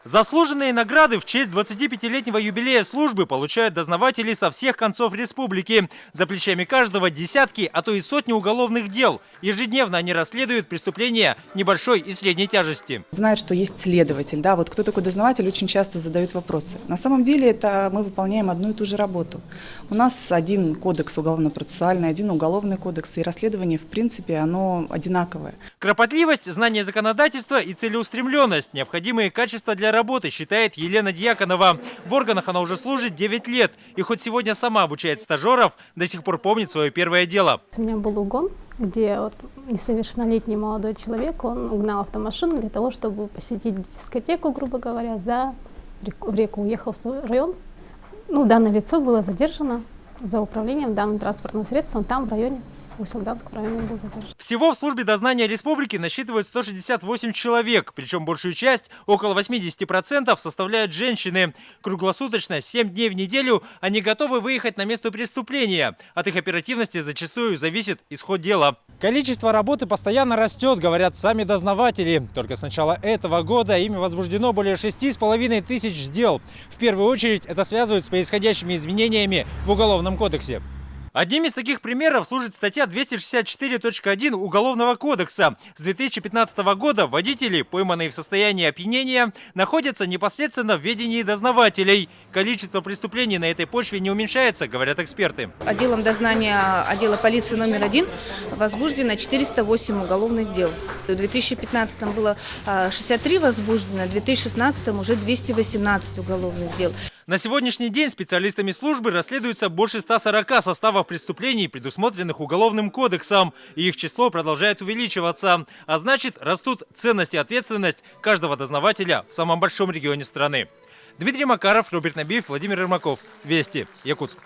Заслуженные награды в честь 25-летнего юбилея службы получают дознаватели со всех концов республики. За плечами каждого десятки, а то и сотни уголовных дел. Ежедневно они расследуют преступления небольшой и средней тяжести. Знает, что есть следователь. Да, вот кто такой дознаватель, очень часто задают вопросы. На самом деле это мы выполняем одну и ту же работу. У нас один кодекс уголовно-процессуальный, один уголовный кодекс, и расследование, в принципе, оно одинаковое. Кропотливость, знание законодательства и целеустремленность – необходимые качества для работы, считает Елена Дьяконова. В органах она уже служит 9 лет. И хоть сегодня сама обучает стажеров, до сих пор помнит свое первое дело. У меня был угон, где несовершеннолетний молодой человек, он угнал автомашину для того, чтобы посетить дискотеку, грубо говоря, в реку. Уехал в свой район. Данное лицо было задержано за управлением данным транспортным средством там, в районе. В Усть-Илганском районе был задержан. Всего в службе дознания республики насчитывают 168 человек. Причем большую часть, около 80%, составляют женщины. Круглосуточно, 7 дней в неделю, они готовы выехать на место преступления. От их оперативности зачастую зависит исход дела. Количество работы постоянно растет, говорят сами дознаватели. Только с начала этого года ими возбуждено более 6,5 тысяч дел. В первую очередь это связывают с происходящими изменениями в Уголовном кодексе. Одним из таких примеров служит статья 264.1 Уголовного кодекса. С 2015 года водители, пойманные в состоянии опьянения, находятся непосредственно в ведении дознавателей. Количество преступлений на этой почве не уменьшается, говорят эксперты. Отделом дознания отдела полиции номер 1 возбуждено 408 уголовных дел. В 2015 было 63 возбуждено, в 2016 уже 218 уголовных дел. На сегодняшний день специалистами службы расследуется больше 140 составов преступлений, предусмотренных Уголовным кодексом. И их число продолжает увеличиваться. А значит, растут ценность и ответственность каждого дознавателя в самом большом регионе страны. Дмитрий Макаров, Роберт Набиев, Владимир Ермаков. Вести. Якутск.